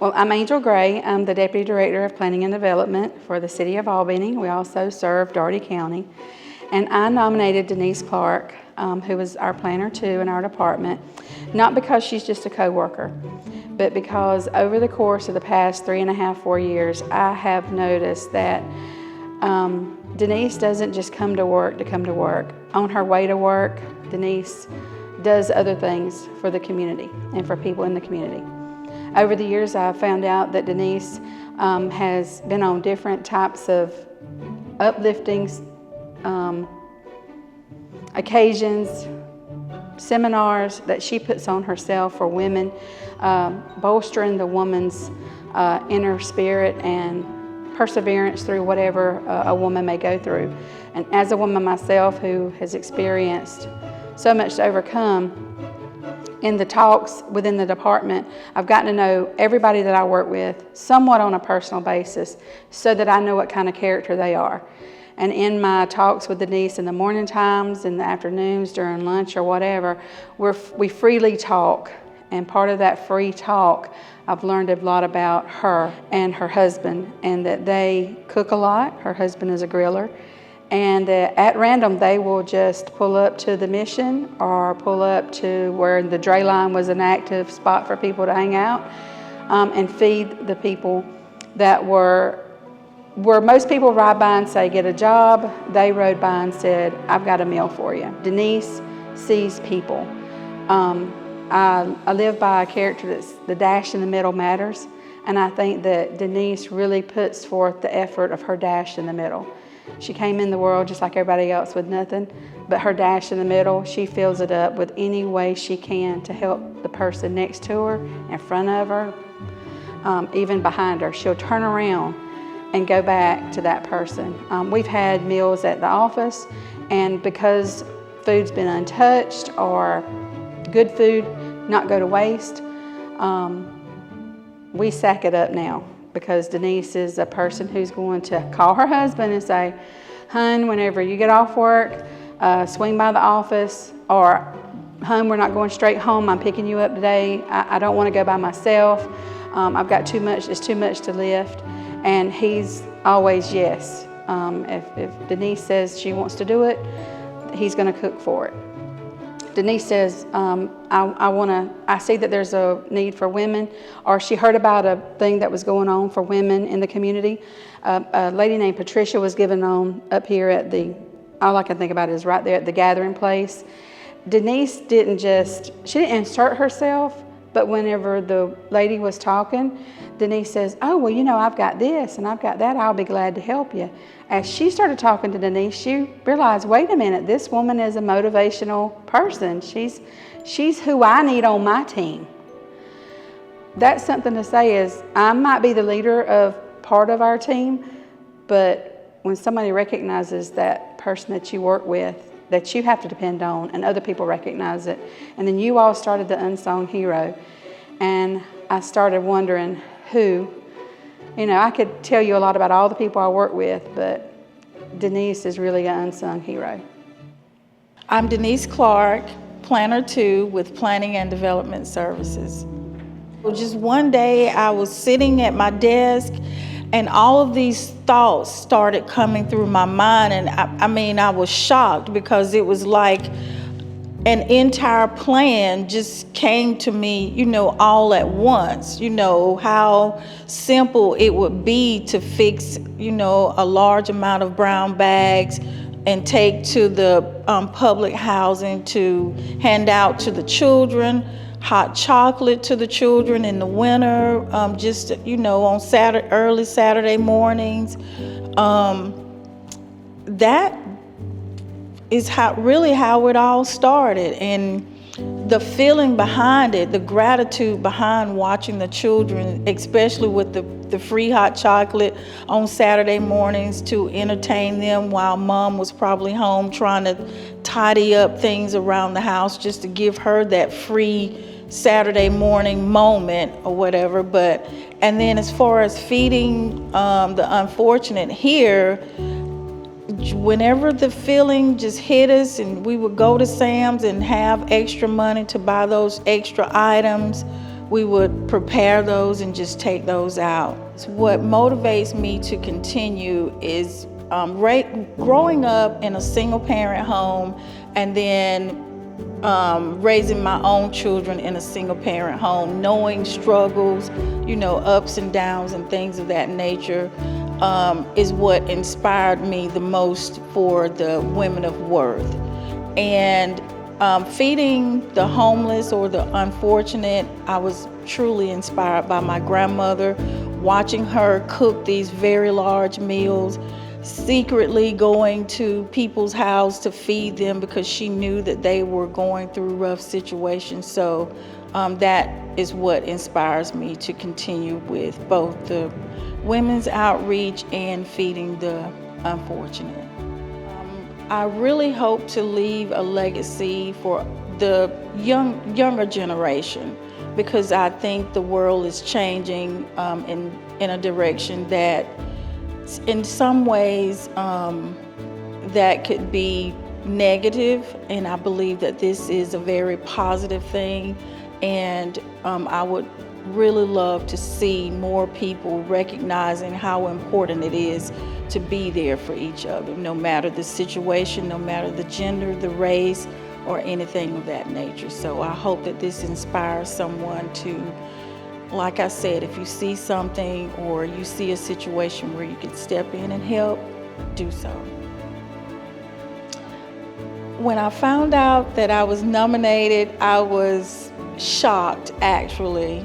Well, I'm Angel Gray. I'm the Deputy Director of Planning and Development for the City of Albany. We also serve Dougherty County. And I nominated Denise Clark, who was our Planner 2 in our department, not because she's just a co-worker, but because over the course of the past 3.5, 4 years, I have noticed that Denise doesn't just come to work to come to work. On her way to work, Denise does other things for the community and for people in the community. Over the years, I've found out that Denise has been on different types of uplifting occasions, seminars that she puts on herself for women, bolstering the woman's inner spirit and perseverance through whatever a woman may go through. And as a woman myself who has experienced so much to overcome, in the talks within the department, I've gotten to know everybody that I work with somewhat on a personal basis so that I know what kind of character they are. And in my talks with Denise in the morning times, in the afternoons, during lunch or whatever, we freely talk. And part of that free talk, I've learned a lot about her and her husband, and that they cook a lot. Her husband is a griller. And at random, they will just pull up to the mission or pull up to where the dray line was an active spot for people to hang out and feed the people that where most people ride by and say, get a job. They rode by and said, I've got a meal for you. Denise sees people. I live by a character that's the dash in the middle matters. And I think that Denise really puts forth the effort of her dash in the middle. She came in the world just like everybody else with nothing, but her dash in the middle, she fills it up with any way she can to help the person next to her, in front of her, even behind her. She'll turn around and go back to that person. We've had meals at the office, and because food's been untouched or good food not go to waste, we sack it up now. Because Denise is a person who's going to call her husband and say, hun, whenever you get off work, swing by the office, or hun, we're not going straight home, I'm picking you up today. I don't want to go by myself. I've got too much, it's too much to lift. And he's always yes. If Denise says she wants to do it, he's going to cook for it. Denise says, I see that there's a need for women, or she heard about a thing that was going on for women in the community. A lady named Patricia was given on up here at all I can think about is right there at the gathering place. Denise didn't insert herself, but whenever the lady was talking, Denise says, oh, well, you know, I've got this and I've got that, I'll be glad to help you. As she started talking to Denise, she realized, wait a minute, this woman is a motivational person. She's who I need on my team. That's something to say is, I might be the leader of part of our team, but when somebody recognizes that person that you work with, that you have to depend on, and other people recognize it, and then you all started the Unsung Hero, and I started wondering who. You know, I could tell you a lot about all the people I work with, but Denise is really an unsung hero. I'm Denise Clark, Planner 2 with Planning and Development Services. Well, just one day I was sitting at my desk and all of these thoughts started coming through my mind, and I was shocked because it was like an entire plan just came to me, you know, all at once. You know, how simple it would be to fix, you know, a large amount of brown bags and take to the public housing to hand out to the children, hot chocolate to the children in the winter, just, you know, on early Saturday mornings. That is how it all started, and the feeling behind it, the gratitude behind watching the children, especially with the free hot chocolate on Saturday mornings to entertain them while mom was probably home trying to tidy up things around the house just to give her that free Saturday morning moment or whatever. And then as far as feeding the unfortunate here, whenever the feeling just hit us and we would go to Sam's and have extra money to buy those extra items, we would prepare those and just take those out. What motivates me to continue is growing up in a single parent home and then raising my own children in a single parent home, knowing struggles, ups and downs and things of that nature, is what inspired me the most for the Women of Worth. And feeding the homeless or the unfortunate, I was truly inspired by my grandmother, watching her cook these very large meals, secretly going to people's house to feed them because she knew that they were going through rough situations. So that is what inspires me to continue with both the women's outreach and feeding the unfortunate. I really hope to leave a legacy for the younger generation, because I think the world is changing in a direction that in some ways that could be negative, and I believe that this is a very positive thing, and I would really love to see more people recognizing how important it is to be there for each other, no matter the situation, no matter the gender, the race, or anything of that nature. So I hope that this inspires someone to, like I said, if you see something or you see a situation where you can step in and help, do so. When I found out that I was nominated, I was shocked, actually,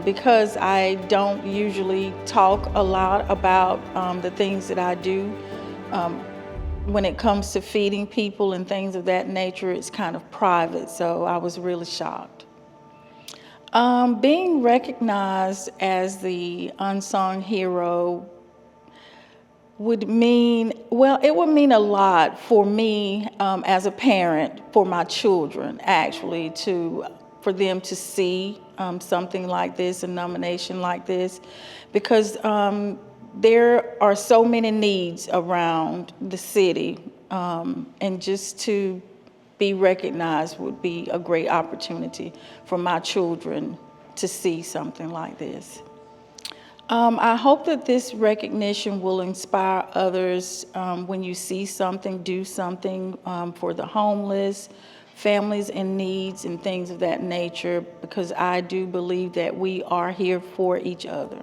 because I don't usually talk a lot about the things that I do. When it comes to feeding people and things of that nature, it's kind of private, so I was really shocked. Being recognized as the unsung hero would mean, well, it would mean a lot for me as a parent, for my children, actually, for them to see something like this, a nomination like this, because there are so many needs around the city, and just to be recognized would be a great opportunity for my children to see something like this. I hope that this recognition will inspire others. When you see something, do something for the homeless, families in needs, and things of that nature, because I do believe that we are here for each other.